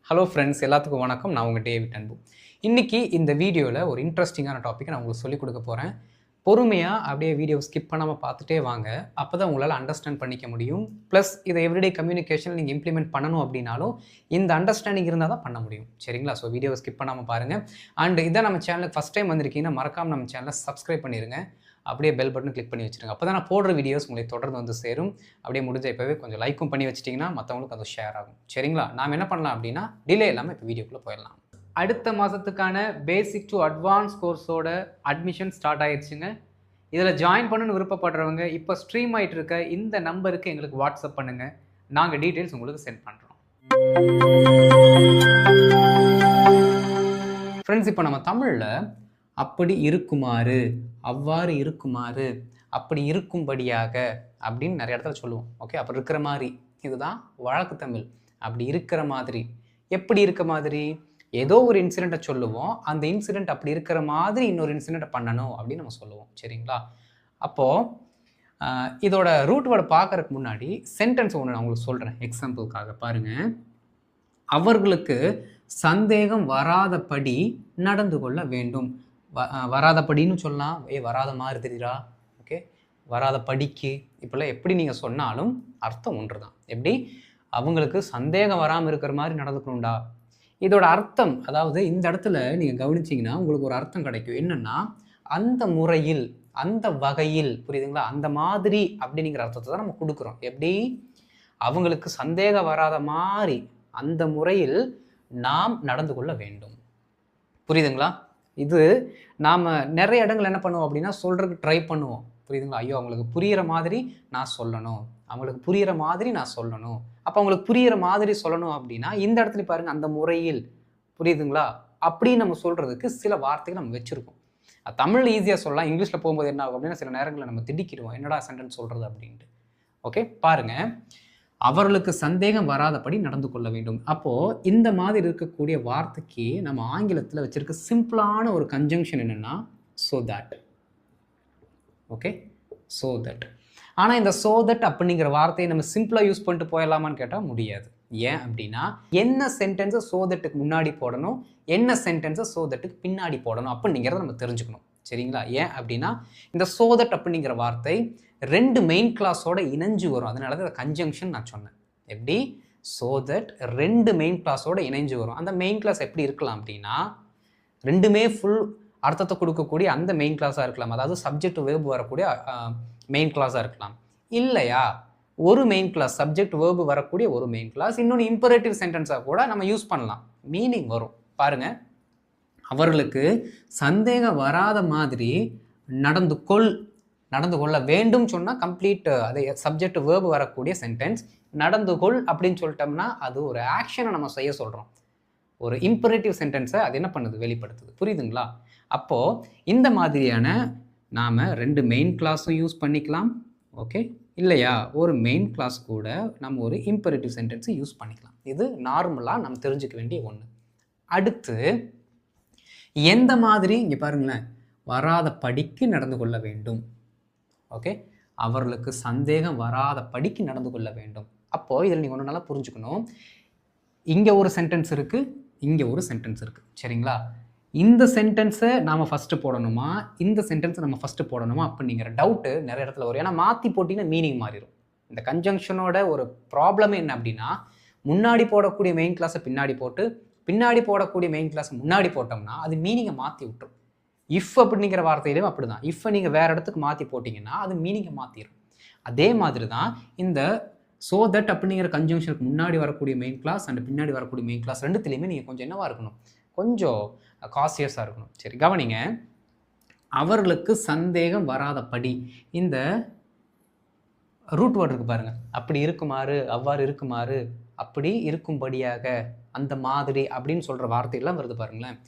Hello friends, எல்லாத்துக்கும் வணக்கம். நான் உங்கள் டேவிட் அன்பு. இன்றைக்கி இந்த வீடியோவில் ஒரு இன்ட்ரெஸ்டிங்கான டாப்பிக்கை நான் உங்களுக்கு சொல்லிக் கொடுக்க போகிறேன். பொறுமையாக அப்படியே வீடியோ ஸ்கிப் பண்ணாமல் பார்த்துட்டே வாங்க. அப்போ தான் உங்களால் அண்டர்ஸ்டாண்ட் பண்ணிக்க முடியும். ப்ளஸ் இதை எவ்ரிடே கம்யூனிகேஷனில் நீங்கள் இம்ப்ளிமெண்ட் பண்ணணும் அப்படின்னாலும் இந்த அண்டர்ஸ்டாண்டிங் இருந்தால் தான் பண்ண முடியும். சரிங்களா? ஸோ வீடியோவை ஸ்கிப் பண்ணாமல் பாருங்கள். அண்ட் இதான் நம்ம சேனலுக்கு ஃபஸ்ட் டைம் வந்திருக்கீங்கன்னா மறக்காமல் நம்ம சேனலை சப்ஸ்கிரைப் பண்ணிடுங்க. அப்படியே பெல் பட்டன் கிளிக் பண்ணி வச்சுருங்க. அப்போ தான் நான் போடுற வீடியோஸ் உங்களுக்கு தொடர்ந்து வந்து சேரும். அப்படியே முடிஞ்ச இப்போவே கொஞ்சம் லைக்கும் பண்ணி வச்சிட்டிங்கன்னா மற்றவங்களுக்கு அது ஷேர் ஆகும். சரிங்களா? நாம் என்ன பண்ணலாம் அப்படின்னா டிலே இல்லாமல் இப்போ வீடியோக்குள்ளே போயிடலாம். அடுத்த மாதத்துக்கான பேசிக் டு அட்வான்ஸ் கோர்ஸோட அட்மிஷன் ஸ்டார்ட் ஆயிடுச்சுங்க. இதில் ஜாயின் பண்ணணும்னு விருப்பப்படுறவங்க இப்போ ஸ்ட்ரீம் ஆகிட்டு இருக்க இந்த நம்பருக்கு எங்களுக்கு வாட்ஸ்அப் பண்ணுங்கள். நாங்கள் டீட்டெயில்ஸ் உங்களுக்கு சென்ட் பண்ணுறோம். ஃப்ரெண்ட்ஸ், இப்போ நம்ம தமிழில் அப்படி இருக்குமாறு, அவ்வாறு இருக்குமாறு, அப்படி இருக்கும்படியாக அப்படின்னு நிறைய இடத்துல சொல்லுவோம். ஓகே, அப்படி இருக்கிற மாதிரி, இதுதான் வழக்கு தமிழ். அப்படி இருக்கிற மாதிரி, எப்படி இருக்க மாதிரி, ஏதோ ஒரு இன்சிடெண்ட்டை சொல்லுவோம். அந்த இன்சிடெண்ட் அப்படி இருக்கிற மாதிரி இன்னொரு இன்சிடெண்ட்டை பண்ணணும் அப்படின்னு நம்ம சொல்லுவோம். சரிங்களா? அப்போது இதோட ரூட் வேர்டை பார்க்கறதுக்கு முன்னாடி சென்டென்ஸ் ஒன்று நான் உங்களுக்கு சொல்கிறேன் எக்ஸாம்பிளுக்காக. பாருங்கள். அவர்களுக்கு சந்தேகம் வராதபடி நடந்து கொள்ள வேண்டும். வராதபடின்னு சொல்லலாம். வராத மாதிரி தெரியுறா, ஓகே, வராத படிக்கு, இப்போல்லாம் எப்படி நீங்கள் சொன்னாலும் அர்த்தம் ஒன்று தான். எப்படி அவங்களுக்கு சந்தேகம் வராமல் இருக்கிற மாதிரி நடந்துக்கணும்டா, இதோட அர்த்தம், அதாவது இந்த இடத்துல நீங்கள் கவனிச்சிங்கன்னா உங்களுக்கு ஒரு அர்த்தம் கிடைக்கும். என்னென்னா அந்த முறையில், அந்த வகையில், புரியுதுங்களா, அந்த மாதிரி அப்படிங்கிற அர்த்தத்தை தான் நம்ம கொடுக்குறோம். எப்படி அவங்களுக்கு சந்தேகம் வராத மாதிரி அந்த முறையில் நாம் நடந்து கொள்ள வேண்டும். புரியுதுங்களா? இது நாம் நிறைய இடங்கள் என்ன பண்ணுவோம் அப்படின்னா சொல்கிறதுக்கு ட்ரை பண்ணுவோம். புரியுதுங்களா? ஐயோ, அவங்களுக்கு புரிகிற மாதிரி நான் சொல்லணும், அவங்களுக்கு புரிகிற மாதிரி நான் சொல்லணும். அப்போ அவங்களுக்கு புரிகிற மாதிரி சொல்லணும் அப்படின்னா இந்த இடத்துல பாருங்கள், அந்த முறையில், புரியுதுங்களா, அப்படின்னு நம்ம சொல்கிறதுக்கு சில வார்த்தைகள் நம்ம வச்சுருக்கோம். தமிழில் ஈஸியாக சொல்லலாம், இங்கிலீஷில் போகும்போது என்ன ஆகும் அப்படின்னா சில நேரங்களில் நம்ம திடுக்கிடுவோம், என்னடா சென்டென்ஸ் சொல்கிறது அப்படின்ட்டு. ஓகே, பாருங்கள். அவர்களுக்கு சந்தேகம் வராதபடி நடந்து கொள்ள வேண்டும். அப்போது இந்த மாதிரி இருக்கக்கூடிய வார்த்தைக்கு நம்ம ஆங்கிலத்தில் வச்சிருக்க சிம்பிளான ஒரு கன்ஜங்ஷன் என்னென்னா so that. Okay, so that. ஆனால் இந்த ஸோ தட் அப்படிங்கிற வார்த்தையை நம்ம சிம்பிளாக யூஸ் பண்ணிட்டு போயிடலாமான்னு கேட்டால் முடியாது. ஏன் அப்படின்னா என்ன சென்டென்ஸை ஸோ தட்டுக்கு முன்னாடி போடணும், என்ன சென்டென்ஸை ஸோ தட்டுக்கு பின்னாடி போடணும் அப்படிங்கிறத நம்ம தெரிஞ்சுக்கணும். சரிங்களா? ஏன் அப்படின்னா இந்த ஸோ தட் அப்படிங்கிற வார்த்தை ரெண்டு மெயின் கிளாஸோட இணைஞ்சு வரும். அதனால தான் கன்ஜங்ஷன் நான் சொன்னேன். எப்படி ஸோ தட் ரெண்டு மெயின் கிளாஸோட இணைஞ்சு வரும். அந்த மெயின் கிளாஸ் எப்படி இருக்கலாம் அப்படின்னா ரெண்டுமே ஃபுல் அர்த்தத்தை கொடுக்கக்கூடிய அந்த மெயின் கிளாஸாக இருக்கலாம். அதாவது சப்ஜெக்ட் வேர்பு வரக்கூடிய மெயின் கிளாஸாக இருக்கலாம். இல்லையா, ஒரு மெயின் கிளாஸ் சப்ஜெக்ட் வேர்பு வரக்கூடிய ஒரு மெயின் கிளாஸ், இன்னொன்று இம்பரேட்டிவ் சென்டென்ஸாக கூட நம்ம யூஸ் பண்ணலாம். மீனிங் வரும். பாருங்க, அவர்களுக்கு சந்தேகம் வராத மாதிரி நடந்து கொள்ள வேண்டும் சொன்னால் கம்ப்ளீட் அதை சப்ஜெக்ட் வேர்பு வரக்கூடிய சென்டென்ஸ். நடந்து கொள் அப்படின்னு சொல்லிட்டோம்னா அது ஒரு ஆக்ஷனை நம்ம செய்ய சொல்கிறோம். ஒரு இம்பரேட்டிவ் சென்டென்ஸை அது என்ன பண்ணுது, வெளிப்படுத்துது. புரியுதுங்களா? அப்போது இந்த மாதிரியான நாம் ரெண்டு மெயின் கிளாஸும் யூஸ் பண்ணிக்கலாம். ஓகே, இல்லையா, ஒரு மெயின் கிளாஸ் கூட நம்ம ஒரு இம்பரேட்டிவ் சென்டென்ஸை யூஸ் பண்ணிக்கலாம். இது நார்மலாக நம்ம தெரிஞ்சுக்க வேண்டிய ஒன்று. அடுத்து எந்த மாதிரி, இங்கே பாருங்களேன், வராத படிக்கு நடந்து கொள்ள வேண்டும். ஓகே, அவர்களுக்கு சந்தேகம் வராத படிக்கு நடந்து கொள்ள வேண்டும். அப்போது இதில் நீங்கள் ஒன்று நல்லா புரிஞ்சுக்கணும். இங்கே ஒரு சென்டென்ஸ் இருக்குது, இங்கே ஒரு சென்டென்ஸ் இருக்குது. சரிங்களா? இந்த சென்டென்ஸை நாம் ஃபஸ்ட்டு போடணுமா, இந்த சென்டென்ஸை நம்ம ஃபஸ்ட்டு போடணுமா அப்படிங்கிற டவுட்டு நிறைய இடத்துல வரும். ஏன்னா மாற்றி போட்டிங்கன்னா மீனிங் மாறிடும். இந்த கன்ஜங்ஷனோட ஒரு ப்ராப்ளம் என்ன அப்படின்னா முன்னாடி போடக்கூடிய மெயின் கிளாஸை பின்னாடி போட்டு பின்னாடி போடக்கூடிய மெயின் கிளாஸை முன்னாடி போட்டோம்னா அது மீனிங்கை மாற்றி விட்டுரும். இஃப் அப்படிங்கிற வார்த்தையிலும் அப்படி தான். இஃப்பை நீங்கள் வேறு இடத்துக்கு மாற்றி போட்டிங்கன்னா அது மீனிங்கை மாற்றிடும். அதே மாதிரி தான் இந்த ஸோ தட் அப்படிங்கிற கன்ஜங்ஷனுக்கு முன்னாடி வரக்கூடிய மெயின் கிளாஸ் அண்ட் பின்னாடி வரக்கூடிய மெயின் கிளாஸ் ரெண்டுத்துலேயுமே நீங்கள் கொஞ்சம் என்னவாக இருக்கணும், கொஞ்சம் காசியஸாக இருக்கணும். சரி, கவனிங்க. அவர்களுக்கு சந்தேகம் வராதபடி, இந்த ரூட் வேர்டு இருக்குது பாருங்கள். அப்படி இருக்குமாறு, அவ்வாறு இருக்குமாறு, அப்படி இருக்கும்படியாக, அந்த மாதிரி அப்படின்னு சொல்கிற வார்த்தையெல்லாம் வருது பாருங்களேன்.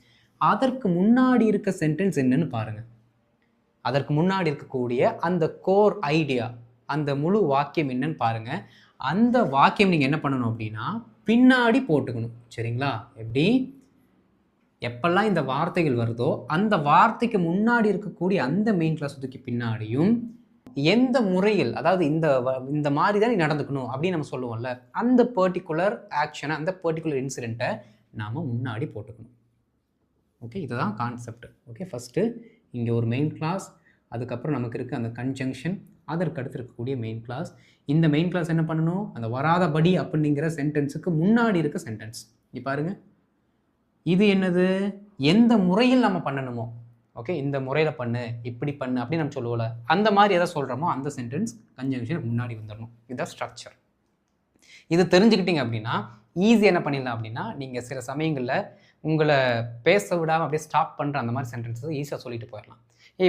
அதற்கு முன்னாடி இருக்க சென்டென்ஸ் என்னன்னு பாருங்க. அதற்கு முன்னாடி இருக்கக்கூடிய அந்த கோர் ஐடியா, அந்த முழு வாக்கியம் என்னன்னு பாருங்க. அந்த வாக்கியம் நீங்க என்ன பண்ணணும் அப்படின்னா பின்னாடி போட்டுக்கணும். சரிங்களா? எப்படி எப்பெல்லாம் இந்த வார்த்தைகள் வருதோ அந்த வார்த்தைக்கு முன்னாடி இருக்கக்கூடிய அந்த மெயின் கிளாஸ் தூக்கி பின்னாடியும், எந்த முறையில், அதாவது இந்த மாதிரி தான் நீ நடந்துக்கணும் அப்படின்னு நம்ம சொல்லுவோம்ல, அந்த பர்டிகுலர் ஆக்ஷனை, அந்த பர்டிகுலர் இன்சிடெண்ட்டை நாம் முன்னாடி போட்டுக்கணும். ஓகே, இதுதான் கான்செப்ட். ஓகே, ஃபஸ்ட்டு இங்கே ஒரு மெயின் கிளாஸ், அதுக்கப்புறம் நமக்கு இருக்க அந்த கன்ஜங்ஷன், அதற்கு அடுத்து இருக்கக்கூடிய மெயின் கிளாஸ். இந்த மெயின் கிளாஸ் என்ன பண்ணணும், அந்த வராதபடி அப்படிங்கிற சென்டென்ஸுக்கு முன்னாடி இருக்க சென்டென்ஸ். இப்போ பாருங்க, இது என்னது, எந்த முறையில் நம்ம பண்ணணுமோ, ஓகே, இந்த முறையில் பண்ணு, இப்படி பண்ணு அப்படின்னு நம்ம சொல்லுவோம்ல, அந்த மாதிரி எதை சொல்கிறோமோ அந்த சென்டென்ஸ் கன்ஜங்ஷனுக்கு முன்னாடி வந்துடணும். இதுதான் ஸ்ட்ரக்சர். இது தெரிஞ்சுக்கிட்டீங்க அப்படின்னா ஈஸி என்ன பண்ணிடலாம் அப்படின்னா, நீங்கள் சில சமயங்களில் உங்களை பேச விடாமல் அப்படியே ஸ்டாப் பண்ணுற அந்த மாதிரி சென்டென்ஸை ஈஸியாக சொல்லிட்டு போயிடலாம்.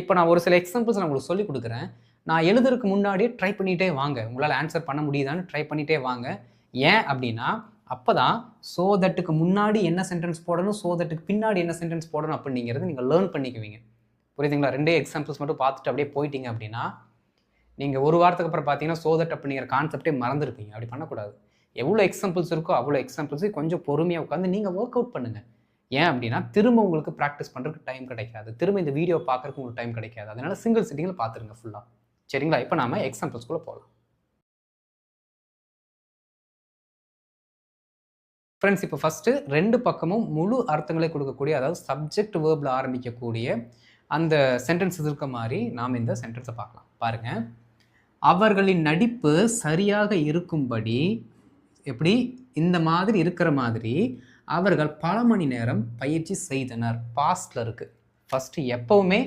இப்போ நான் ஒரு சில எக்ஸாம்பிள்ஸ் நான் உங்களுக்கு சொல்லிக் கொடுக்குறேன். நான் எழுதுறதுக்கு முன்னாடியே ட்ரை பண்ணிகிட்டே வாங்க, உங்களால் ஆன்சர் பண்ண முடியுதான்னு ட்ரை பண்ணிகிட்டே வாங்க. ஏன் அப்படின்னா அப்போ தான் ஸோ தட்டுக்கு முன்னாடி என்ன சென்டென்ஸ் போடணும், ஸோ தட்டுக்கு பின்னாடி என்ன சென்டென்ஸ் போடணும் அப்படிங்கிறது நீங்கள் லேர்ன் பண்ணிக்குவீங்க. புரியுதுங்களா? 2 எக்ஸாம்பிள்ஸ் மட்டும் பார்த்துட்டு அப்படியே போயிட்டீங்க அப்படின்னா நீங்கள் ஒரு வாரத்துக்கு அப்புறம் பார்த்தீங்கன்னா ஸோ தட் அப்படிங்கிற கான்செப்டே மறந்துருப்பீங்க. அப்படி பண்ணக்கூடாது. எவ்வளோ எக்ஸாம்பிள்ஸ் இருக்கோ அவ்வளோ எக்ஸாம்பிள்ஸை கொஞ்சம் பொறுமையாக உட்காந்து நீங்கள் ஒர்க் அவுட் பண்ணுங்கள். ஏன் அப்படின்னா திரும்ப உங்களுக்கு ப்ராக்டிஸ் பண்ணுறதுக்கு டைம் கிடைக்காது, திரும்ப இந்த வீடியோ பார்க்குறதுக்கு உங்களுக்கு டைம் கிடைக்காது. அதனால சிங்கிள் சிட்டிங்கில் பார்த்துருங்க ஃபுல்லாக. சரிங்களா? இப்போ நாம எக்ஸாம்பிள்ஸ்குள்ளே போகலாம். ஃப்ரெண்ட்ஸ், இப்போ ஃபஸ்ட்டு 2 பக்கமும் முழு அர்த்தங்களை கொடுக்கக்கூடிய, அதாவது சப்ஜெக்ட் வேர்பில் ஆரம்பிக்கக்கூடிய அந்த சென்டென்ஸ் இருக்க மாதிரி நாம் இந்த சென்டென்ஸை பார்க்கலாம். பாருங்கள், அவர்களின் நடிப்பு சரியாக இருக்கும்படி, எப்படி இந்த மாதிரி இருக்கிற மாதிரி அவர்கள் பல மணி நேரம் பயிற்சி செய்தனர். பாஸ்டில் இருக்குது. ஃபஸ்ட்டு எப்போவுமே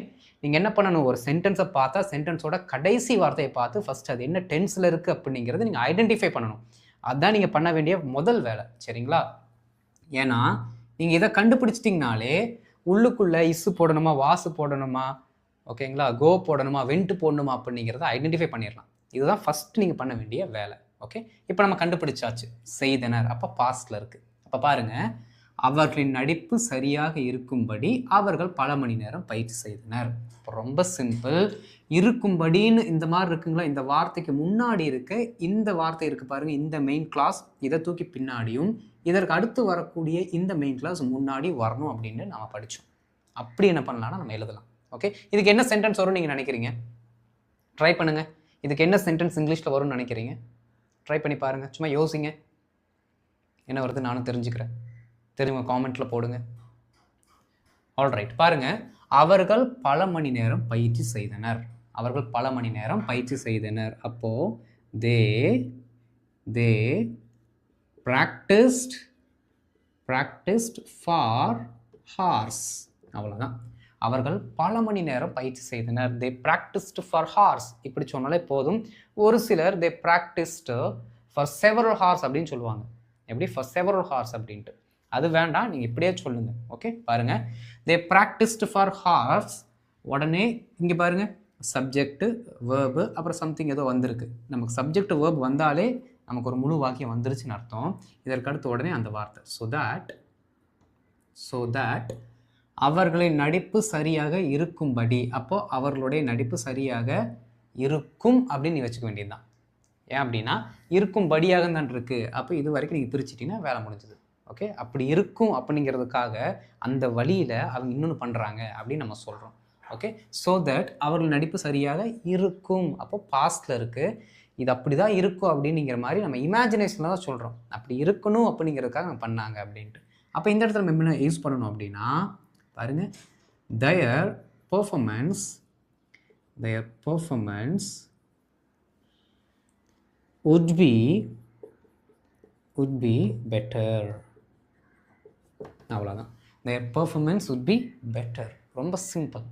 நீங்கள் என்ன பண்ணணும், ஒரு சென்டென்ஸை பார்த்தா சென்டென்ஸோட கடைசி வார்த்தையை பார்த்து ஃபஸ்ட்டு அது என்ன டென்ஸில் இருக்குது அப்படிங்கிறது நீங்கள் ஐடென்டிஃபை பண்ணணும். அதுதான் நீங்கள் பண்ண வேண்டிய முதல் வேலை. சரிங்களா? ஏன்னா நீங்கள் இதை கண்டுபிடிச்சிட்டிங்கனாலே உள்ளுக்குள்ளே இஸ்ஸு போடணுமா, வாசு போடணுமா, ஓகேங்களா, கோ போடணுமா, வென்ட்டு போடணுமா அப்படிங்கிறத ஐடென்டிஃபை பண்ணிடலாம். இதுதான் ஃபஸ்ட்டு நீங்கள் பண்ண வேண்டிய வேலை. ஓகே, இப்போ நம்ம கண்டுபிடிச்சாச்சு செய்தனர், அப்போ பாஸ்டில் இருக்குது. அப்போ பாருங்கள், அவர்களின் நடிப்பு சரியாக இருக்கும்படி அவர்கள் பல மணி நேரம் பயிற்சி செய்தனர். ரொம்ப சிம்பிள். இருக்கும்படின்னு இந்த மாதிரி இருக்குங்களா, இந்த வார்த்தைக்கு முன்னாடி இருக்க இந்த வார்த்தை இருக்குது பாருங்கள், இந்த மெயின் கிளாஸ், இதை தூக்கி பின்னாடியும் இதற்கு அடுத்து வரக்கூடிய இந்த மெயின் கிளாஸ் முன்னாடி வரணும் அப்படின்னு நம்ம படித்தோம். அப்படி என்ன பண்ணலாம்னா நம்ம எழுதலாம். ஓகே, இதுக்கு என்ன சென்டென்ஸ் வரும்னு நீங்கள் நினைக்கிறீங்க? ட்ரை பண்ணுங்கள். இதுக்கு என்ன சென்டென்ஸ் இங்கிலீஷில் வரும்னு நினைக்கிறீங்க? ட்ரை பண்ணி பாருங்கள். சும்மா யோசிங்க, என்ன வருது நானும் தெரிஞ்சுக்கிறேன். தெரியுங்க, காமெண்ட்டில் போடுங்க. ஆல்ரைட், பாருங்கள், அவர்கள் பல மணி நேரம் பயிற்சி செய்தனர். அவர்கள் பல மணி நேரம் பயிற்சி செய்தனர். அப்போது தே practiced for hours. அவ்வளோதான். அவர்கள் பல மணி நேரம் பயிற்சி செய்தனர். they practiced for hours. இப்படி சொன்னாலே போதும். ஒரு சிலர் they practiced for several hours அப்படின்னு சொல்லுவாங்க. எப்படி for several hours அப்படின்ட்டு, அது வேண்டாம், நீங்கள் இப்படியே சொல்லுங்கள். ஓகே, பாருங்கள், they practiced for hours. உடனே இங்கே பாருங்கள், சப்ஜெக்ட் வேர்பு அப்புறம் சம்திங் ஏதோ வந்திருக்கு. நமக்கு சப்ஜெக்ட் வேர்பு வந்தாலே நமக்கு ஒரு முழு வாக்கியம் வந்துருச்சுன்னு அர்த்தம். இதற்கடுத்து உடனே அந்த வார்த்தை so that அவர்களின் நடிப்பு சரியாக இருக்கும்படி. அப்போது அவர்களுடைய நடிப்பு சரியாக இருக்கும் அப்படின்னு நீ வச்சுக்க வேண்டியதுதான். ஏன் அப்படின்னா இருக்கும்படியாக தான் இருக்குது. அப்போ இது வரைக்கும் நீங்கள் பிரிச்சிட்டிங்கன்னா வேலை முடிஞ்சது. ஓகே, அப்படி இருக்கும் அப்படிங்கிறதுக்காக அந்த வழியில் அவங்க இன்னொன்று பண்ணுறாங்க அப்படின்னு நம்ம சொல்கிறோம். ஓகே, ஸோ தட் அவர்கள் நடிப்பு சரியாக இருக்கும். அப்போ பாஸ்டில் இருக்குது. இது அப்படி தான் இருக்கும் அப்படிங்கிற மாதிரி நம்ம இமேஜினேஷனில் தான் சொல்கிறோம். அப்படி இருக்கணும் அப்படிங்கிறதுக்காக நம்ம பண்ணாங்க அப்படின்ட்டு. அப்போ இந்த இடத்துல நம்ம என்ன யூஸ் பண்ணணும் அப்படின்னா, பாருங்கள், their performance would be better. அவ்வளோதான். their performance would be better. ரொம்ப simple.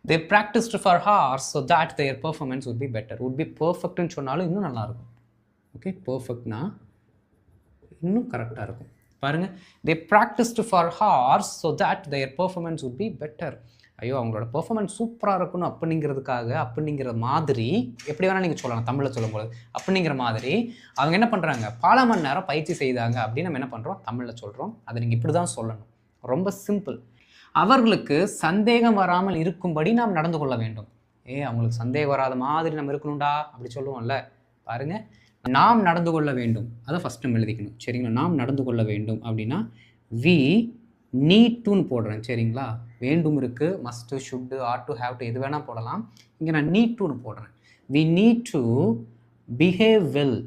they practiced for hours so that their performance would be better. would be perfectன்னு சொன்னாலும் இன்னும் நல்லாயிருக்கும். ஓகே, பர்ஃபெக்ட்னா இன்னும் கரெக்டாக இருக்கும். பாருங்கள், they practiced for hours so that their performance would be better. ஐயோ, அவங்களோட பெர்ஃபார்மன்ஸ் சூப்பராக இருக்கணும் அப்படிங்கிறதுக்காக, அப்படிங்கிற மாதிரி எப்படி வேணால் நீங்கள் சொல்லலாம் தமிழில் சொல்லும்போது. அப்படிங்கிற மாதிரி அவங்க என்ன பண்ணுறாங்க, பல மணி நேரம் பயிற்சி செய்தாங்க அப்படின்னு நம்ம என்ன பண்ணுறோம், தமிழில் சொல்கிறோம். அதை நீங்கள் இப்படி தான் சொல்லணும். ரொம்ப சிம்பிள். அவர்களுக்கு சந்தேகம் வராமல் இருக்கும்படி நாம் நடந்து கொள்ள வேண்டும். அவங்களுக்கு சந்தேகம் வராத மாதிரி நம்ம இருக்கணும்டா அப்படி சொல்லுவோம்ல. பாருங்கள், நாம் நடந்து கொள்ள வேண்டும், அதை ஃபஸ்ட்டு நம்ம எழுதிக்கணும். சரிங்களா? நாம் நடந்து கொள்ள வேண்டும் அப்படின்னா we நீட் டுன்னு போடுறேன். சரிங்களா? வேண்டும் இருக்குது, must, should, ought to have to வேணால் போடலாம். இங்கே நான் நீட் டுன்னு போடுறேன். We need to behave well.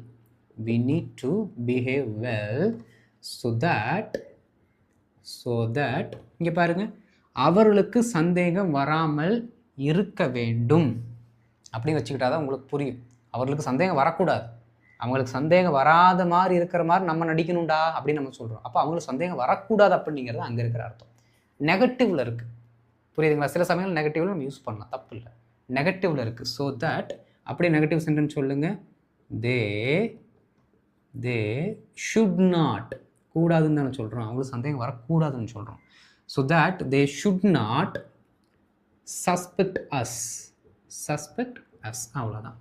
We need to behave well so that இங்கே பாருங்கள், அவர்களுக்கு சந்தேகம் வராமல் இருக்க வேண்டும் அப்படின்னு வச்சுக்கிட்டா தான் உங்களுக்கு புரியும். அவர்களுக்கு சந்தேகம் வரக்கூடாது. அவங்களுக்கு சந்தேகம் வராத மாதிரி இருக்கிற மாதிரி நம்ம நடிக்கணும்டா அப்படின்னு நம்ம சொல்கிறோம். அப்போ அவங்களுக்கு சந்தேகம் வரக்கூடாது அப்படிங்கிறது அங்கே இருக்கிற அர்த்தம். நெகட்டிவில் இருக்குது. புரியுதுங்களா? சில சமயங்கள் நெகட்டிவில் நம்ம யூஸ் பண்ணலாம், தப்பு இல்லை. நெகட்டிவில் இருக்குது. ஸோ தட் அப்படியே நெகட்டிவ் சென்டென்ஸ் சொல்லுங்கள். தே ஷுட் நாட், கூடாதுன்னு தானே சொல்கிறோம். அவங்களுக்கு சந்தேகம் வரக்கூடாதுன்னு சொல்கிறோம். So that they should not suspect us. அவ்வளோதான்.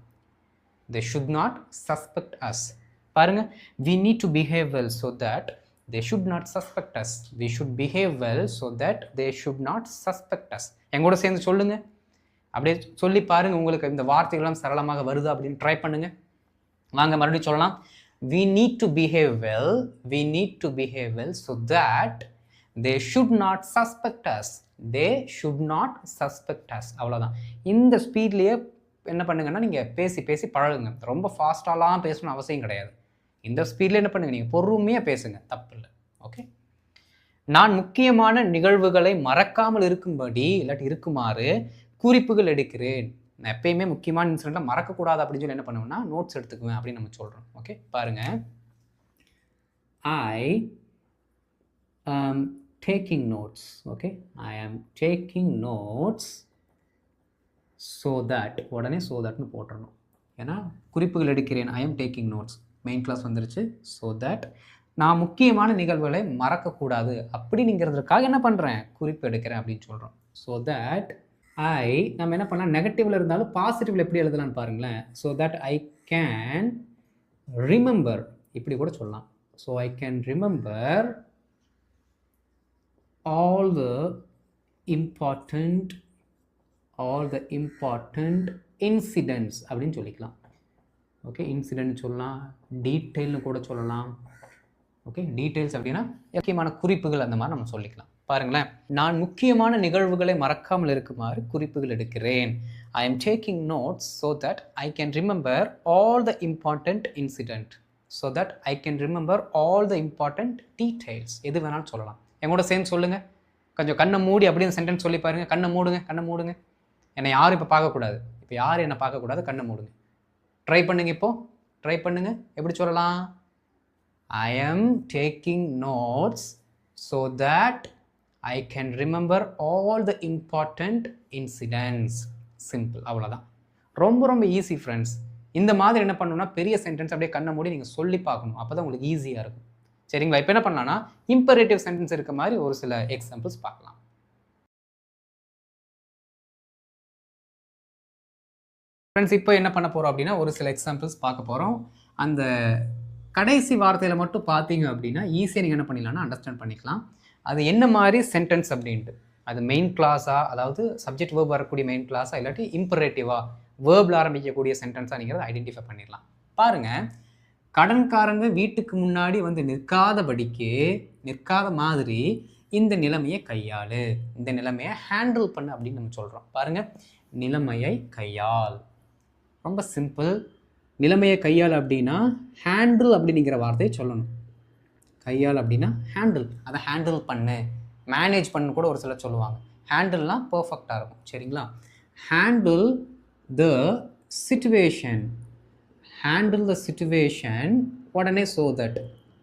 They should not suspect us. பாருங்க, we need to behave well so that they should not suspect us. We should behave well so that they should not suspect us. எங்கூட சேர்ந்து சொல்லுங்க. அப்படியே சொல்லி பாருங்க, உங்களுக்கு இந்த வார்த்தைகள்லாம் சரளமாக வருதா அப்படின்னு ட்ரை பண்ணுங்க. வாங்க மறுபடியும் சொல்லலாம். We need to behave well. We need to behave well so that they should not suspect us. They should not suspect us. அவ்வளோதான். இந்த ஸ்பீட்லேயே என்ன பண்ணுங்கன்னா, நீங்கள் பேசி பழகுங்க. ரொம்ப ஃபாஸ்ட்டாலாம் பேசணும்னு அவசியம் கிடையாது. இந்த ஸ்பீடில் என்ன பண்ணுங்க, நீங்கள் பொறுமையாக பேசுங்க, தப்பு இல்லை. ஓகே. நான் முக்கியமான நிகழ்வுகளை மறக்காமல் இருக்குமாறு குறிப்புகள் எடுக்கிறேன். நான் எப்பயுமே முக்கியமான இன்சிடென்ட்டை மறக்கக்கூடாது அப்படின்னு சொல்லி என்ன பண்ணுவேன்னா, நோட்ஸ் எடுத்துக்குவேன் அப்படின்னு நம்ம சொல்கிறோம். ஓகே, பாருங்க. ஐ டேக்கிங் நோட்ஸ். ஓகே, ஐ ஆம் டேக்கிங் நோட்ஸ் ஸோ தட், உடனே ஸோ தட்னு போட்டுறணும். ஏன்னா குறிப்புகள் எடுக்கிறேன், I am taking notes, main clause வந்துருச்சு. ஸோ தட் நான் முக்கியமான நிகழ்வுகளை மறக்கக்கூடாது அப்படிங்கிறதுக்காக என்ன பண்ணுறேன், குறிப்பு எடுக்கிறேன் அப்படின்னு சொல்கிறோம். ஸோ தட் நம்ம என்ன பண்ணலாம், நெகட்டிவில் இருந்தாலும் பாசிட்டிவில் எப்படி எழுதலான்னு பாருங்களேன். So that I can remember, இப்படி கூட சொல்லலாம். So I can remember all the important incidents அப்படின்னு சொல்லிக்கலாம். ஓகே, இன்சிடென்ட் சொல்லலாம், டீட்டெயில்னு கூட சொல்லலாம். ஓகே, டீட்டெயில்ஸ் அப்படின்னா முக்கியமான குறிப்புகள் அந்த மாதிரி நம்ம சொல்லிக்கலாம். பாருங்களேன், நான் முக்கியமான நிகழ்வுகளை மறக்காமல் இருக்குமாறு குறிப்புகள் எடுக்கிறேன். I am taking notes so that I can remember all the important incident. So that I can remember all the important details. எது வேணாலும் சொல்லலாம். எங்கூட சேர்ந்து சொல்லுங்கள். கொஞ்சம் கண்ணை மூடி அப்படின்னு சென்டென்ஸ் சொல்லி பாருங்கள். கண்ணை மூடுங்க. என்னை யாரும் இப்போ பார்க்கக்கூடாது. இப்போ யாரும் என்னை பார்க்கக்கூடாது, கண்ணை மூடுங்க. ட்ரை பண்ணுங்க. ட்ரை பண்ணுங்க. எப்படி சொல்லலாம்? I am taking notes so that I can remember all the important incidents. Simple, அவ்வளோதான். ரொம்ப ஈஸி ஃப்ரெண்ட்ஸ். இந்த மாதிரி என்ன பண்ணணும்னா, பெரிய சென்டென்ஸ் அப்படியே கண்ணை மூடி நீங்கள் சொல்லி பார்க்கணும். அப்போ தான் உங்களுக்கு ஈஸியாக இருக்கும். சரிங்களா? இப்போ என்ன பண்ணலாம்னா, இம்பரேட்டிவ் சென்டென்ஸ் இருக்க மாதிரி ஒரு சில எக்ஸாம்பிள்ஸ் பார்க்கலாம். ஃப்ரெண்ட்ஸ், இப்போ என்ன பண்ண போகிறோம் அப்படின்னா, ஒரு சில எக்ஸாம்பிள்ஸ் பார்க்க போகிறோம். அந்த கடைசி வார்த்தையில் மட்டும் பார்த்தீங்க அப்படின்னா ஈஸியாக நீங்கள் என்ன பண்ணிடலாம்னா அண்டர்ஸ்டாண்ட் பண்ணிக்கலாம். அது என்ன மாதிரி சென்டென்ஸ் அப்படின்ட்டு. அது மெயின் கிளாஸா, அதாவது சப்ஜெக்ட் வேர்ப் வரக்கூடிய மெயின் கிளாஸா, இல்லாட்டி இம்பரேட்டிவா வேர்பில் ஆரம்பிக்கக்கூடிய சென்டென்ஸாக நீங்கள் ஐடென்டிஃபை பண்ணிடலாம். பாருங்கள், கடன்காரங்க வீட்டுக்கு முன்னாடி வந்து நிற்காத மாதிரி இந்த நிலைமையை கையாளு, இந்த நிலைமையை ஹேண்டில் பண்ணு அப்படின்னு நம்ம சொல்கிறோம். பாருங்கள், நிலைமையை கையாள். ரொம்ப சிம்பிள். நிலைமையை கையாள் அப்படின்னா ஹேண்டில் அப்படிங்கிற வார்த்தையை சொல்லணும். கையாள் அப்படின்னா ஹேண்டில், அதை ஹேண்டில் பண்ணு, மேனேஜ் பண்ணு கூட ஒரு சிலர் சொல்லுவாங்க. ஹேண்டில்னால் பர்ஃபெக்டாக இருக்கும். சரிங்களா? Handle the situation. உடனே ஸோ தட்.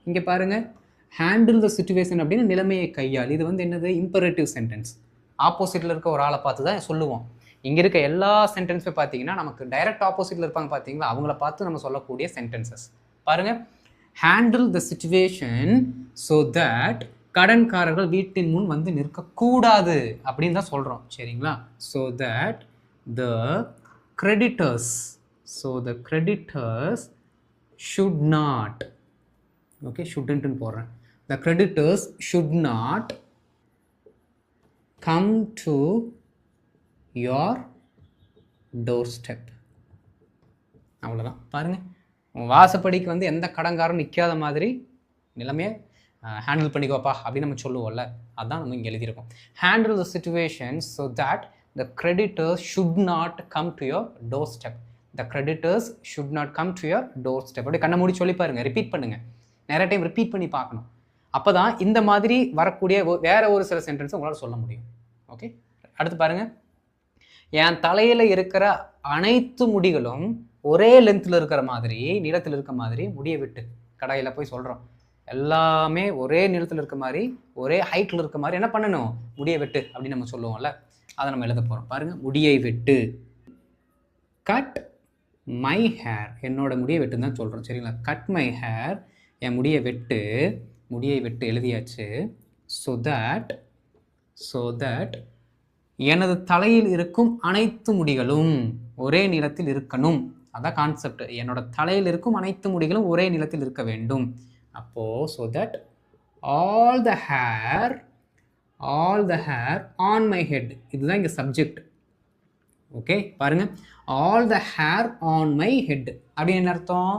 இங்கே பாருங்கள், ஹேண்டில் த சிச்சுவேஷன் அப்படின்னா நிலைமையை கையாள். இது வந்து என்னது, இம்பரேட்டிவ் சென்டென்ஸ். ஆப்போசிட்டில் இருக்க ஒரு ஆளை பார்த்து தான் சொல்லுவோம். இங்கே இருக்க எல்லா சென்டென்ஸுமே பார்த்தீங்கன்னா நமக்கு டைரக்ட் ஆப்போசிட்டில் இருப்பாங்க பார்த்தீங்களா, அவங்கள பார்த்து நம்ம சொல்லக்கூடிய சென்டென்சஸ். பாருங்கள், handle the situation so that கடன்காரர்கள் வீட்டின் முன் வந்து நிற்கக்கூடாது அப்படின்னு தான் சொல்கிறோம். சரிங்களா? So that the creditors should not, okay, shouldn't போடுறேன். The creditors should not come to your doorstep. அவ்வளோதான். பாருங்கள், வாசப்படிக்கு வந்து எந்த கடன்காரரும் நிற்காத மாதிரி நிலைமையை ஹேண்டில் பண்ணிக்கோப்பா அப்படின்னு நம்ம சொல்லுவோம்ல, அதான் நம்ம இங்கே எழுதியிருக்கோம். Handle the situations so that the creditors should not come to your door step. The creditors should not come to your door step. அப்படியே கண்ணை மூடி சொல்லி பாருங்க, ரிப்பீட் பண்ணுங்க, நிறைய டைம் ரிப்பீட் பண்ணி பார்க்கணும். அப்போ தான் இந்த மாதிரி வரக்கூடிய வேற ஒரு சில சென்டென்ஸை உங்களால் சொல்ல முடியும். ஓகே, அடுத்து பாருங்க. என் தலையில் இருக்கிற அனைத்து முடிகளும் ஒரே லென்த்தில் இருக்கிற மாதிரி, நீளத்தில் இருக்க மாதிரி முடியை விட்டு கடையில் போய் சொல்கிறோம். எல்லாமே ஒரே நிலத்தில் இருக்க மாதிரி, ஒரே ஹைட்டில் இருக்க மாதிரி என்ன பண்ணணும்? முடியை வெட்டு அப்படின்னு நம்ம சொல்லுவோம்ல, அதை நம்ம எழுத போகிறோம். பாருங்கள், முடியை வெட்டு. கட் மை ஹேர், என்னோட முடியை வெட்டுன்னு தான் சொல்கிறோம், சரிங்களா? கட் மை ஹேர், என் முடியை வெட்டு. முடியை வெட்டு எழுதியாச்சு. ஸோ தட் எனது தலையில் இருக்கும் அனைத்து முடிகளும் ஒரே நிலத்தில் இருக்கணும். அதான் கான்செப்ட். என்னோட தலையில் இருக்கும் அனைத்து முடிகளும் ஒரே நிலத்தில் இருக்க வேண்டும். அப்போது so that all the hair on my head, இதுதான் இங்கே சப்ஜெக்ட். ஓகே, பாருங்கள், all the hair on my head அப்படின்னு என்ன அர்த்தம்?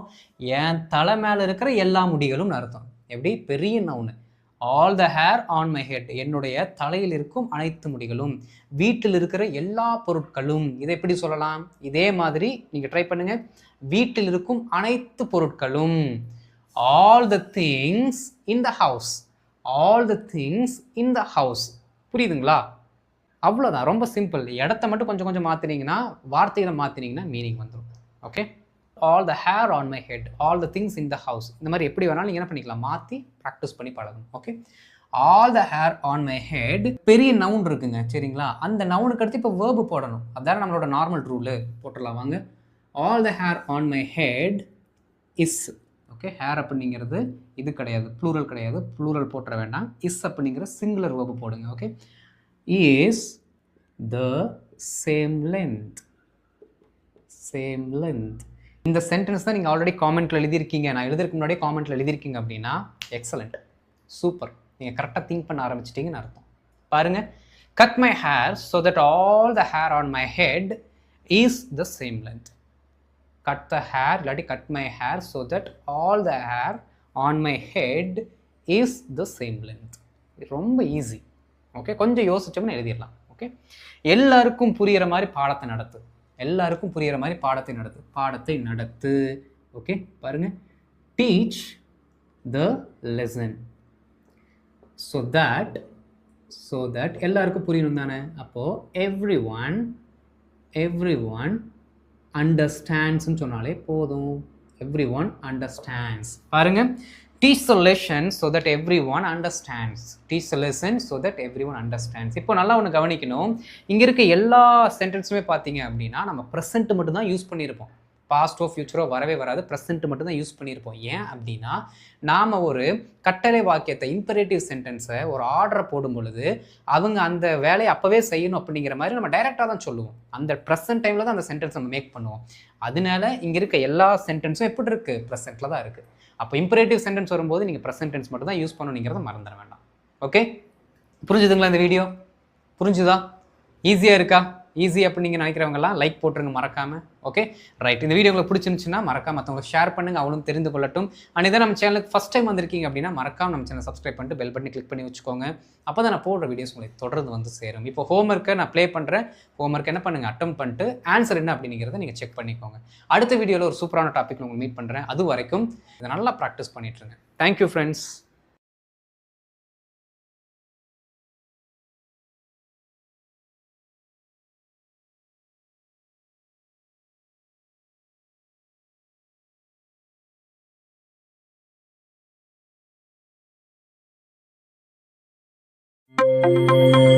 என் தலை மேலே இருக்கிற எல்லா முடிகளும் அர்த்தம். எப்படி? பெரிய noun. All the hair on my head, என்னுடைய தலையில் இருக்கும் அனைத்து முடிகளும், வீட்டில் இருக்கிற எல்லா பொருட்களும். இதை எப்படி சொல்லலாம்? இதே மாதிரி நீங்கள் ட்ரை பண்ணுங்கள். வீட்டில் இருக்கும் அனைத்து பொருட்களும், all the things in the house. All the things in the house. புரியுதுங்களா? அவ்வளோதான், ரொம்ப சிம்பிள். இடத்த மட்டும் கொஞ்சம் கொஞ்சம் மாற்றினீங்கன்னா, வார்த்தைகளை மாற்றினீங்கன்னா மீனிங் வந்துடும். Okay, all the hair on my head, all the things in the house. இந்த மாதிரி எப்படி வேணாலும் நீங்கள் என்ன பண்ணிக்கலாம், மாற்றி ப்ராக்டிஸ் பண்ணி பழகணும். Okay, all the hair on my head பெரிய நவுன் இருக்குங்க, சரிங்களா? அந்த நவுனுக்கு அடுத்து இப்போ வேர்பு போடணும். அதான் நம்மளோட நார்மல் ரூலு. போட்டுடலாம் வாங்க. All the hair on my head is. Okay, hair அப்படிங்கிறது இது கிடையாது, ப்ளூரல் கிடையாது, ப்ளூரல் போட்டுற வேண்டாம். இஸ் அப்படிங்கிற சிங்குலர் வேர்பு போடுங்க. Okay, is the same length. இந்த சென்டென்ஸ் தான் நீங்கள் ஆல்ரெடி காமெண்ட்டில் எழுதியிருக்கீங்க, நான் எழுதிருக்கு முன்னாடியே காமெண்ட்டில் எழுதியிருக்கீங்க அப்படின்னா எக்ஸலண்ட், சூப்பர். நீங்கள் கரெக்டாக திங்க் பண்ண ஆரம்பிச்சிட்டிங்கன்னு அர்த்தம். பாருங்கள், cut my hair so that all the hair on my head is the same length. Cut the hair இல்லாட்டி cut my hair so that all the hair on my head is the same length. ரொம்ப easy. Okay, கொஞ்சம் யோசிச்சோம்னா எழுதிடலாம். Okay, எல்லாருக்கும் புரிகிற மாதிரி பாடத்தை நடத்து. எல்லாருக்கும் புரிகிற மாதிரி பாடத்தை நடத்து. ஓகே, பாருங்க, teach the lesson so that எல்லாருக்கும் புரியணும் தானே. அப்போது எவ்ரி ஒன் அண்டர்ஸ்டாண்ட்ஸ்ன்னு சொன்னாலே போதும். Every one understands. பாருங்க, teach the lesson so that everyone understands. teach the lesson so that everyone understands. இப்போ நல்லா ஒன்று கவனிக்கணும். இங்கே இருக்க எல்லா சென்டென்ஸுமே பார்த்தீங்க அப்படின்னா நம்ம ப்ரெசென்ட் மட்டும் தான் யூஸ் பண்ணியிருப்போம். பாஸ்டோ ஃபியூச்சரோ வரவே வராது, ப்ரெசென்ட் மட்டும் தான் யூஸ் பண்ணியிருப்போம். ஏன் அப்படின்னா நாம் ஒரு கட்டளை வாக்கியத்தை, இம்பரேட்டிவ் சென்டென்ஸை ஒரு ஆர்டரை போடும் பொழுது அவங்க அந்த வேலையை அப்போவே செய்யணும் அப்படிங்கிற மாதிரி நம்ம டைரெக்டாக தான் சொல்லுவோம். அந்த ப்ரெசென்ட் டைமில் தான் அந்த சென்டென்ஸ் நம்ம மேக் பண்ணுவோம். அதனால இங்கே இருக்க எல்லா சென்டென்ஸும் எப்படி இருக்குது? ப்ரெசென்ட்டில் தான் இருக்குது. அப்போ இம்பரேட்டிவ் சென்டென்ஸ் வரும்போது நீங்கள் ப்ரெசென்ட் டென்ஸ் மட்டும் தான் யூஸ் பண்ணணுங்கிறத மறந்துட வேண்டாம். ஓகே, புரிஞ்சுதுங்களா? இந்த வீடியோ புரிஞ்சுதா? ஈஸியாக இருக்கா? ஈஸி அப்படின்னு நீங்கள் நினைக்கிறவங்கலாம் லைக் போட்டுருங்க மறக்காமல். Okay, right. இந்த வீடியோ உங்களுக்கு பிடிச்சிருந்துச்சுன்னா மறக்காம மற்றவங்களுக்கு ஷேர் பண்ணுங்கள், அவளும் தெரிந்து கொள்ளட்டும். அண்ட் இதை நம்ம சேனலுக்கு ஃபஸ்ட் டைம் வந்திருக்கீங்க அப்படின்னா மறக்காம நம்ம சேனல் சப்ஸ்கிரைப் பண்ணிட்டு பெல் பட்டனை கிளிக் பண்ணி வச்சுக்கோங்க. அப்போ தான் நான் போடுற வீடியோஸ் உங்களுக்கு தொடர்ந்து வந்து சேரும். இப்போ ஹோம்ஒர்க்கை நான் ப்ளே பண்ணுறேன். ஹோம்ஒர்க் என்ன பண்ணுங்கள், அட்டம் பண்ணிட்டு ஆன்சர் என்ன அப்படிங்கிறத நீங்கள் செக் பண்ணிக்கோங்க. அடுத்த வீடியோவில் ஒரு சூப்பரான டாபிக் உங்களுக்கு மீட் பண்ணுறேன். அது வரைக்கும் இதை நல்லா ப்ராக்டிஸ் பண்ணிட்டுருங்க. Thank you friends. Thank you.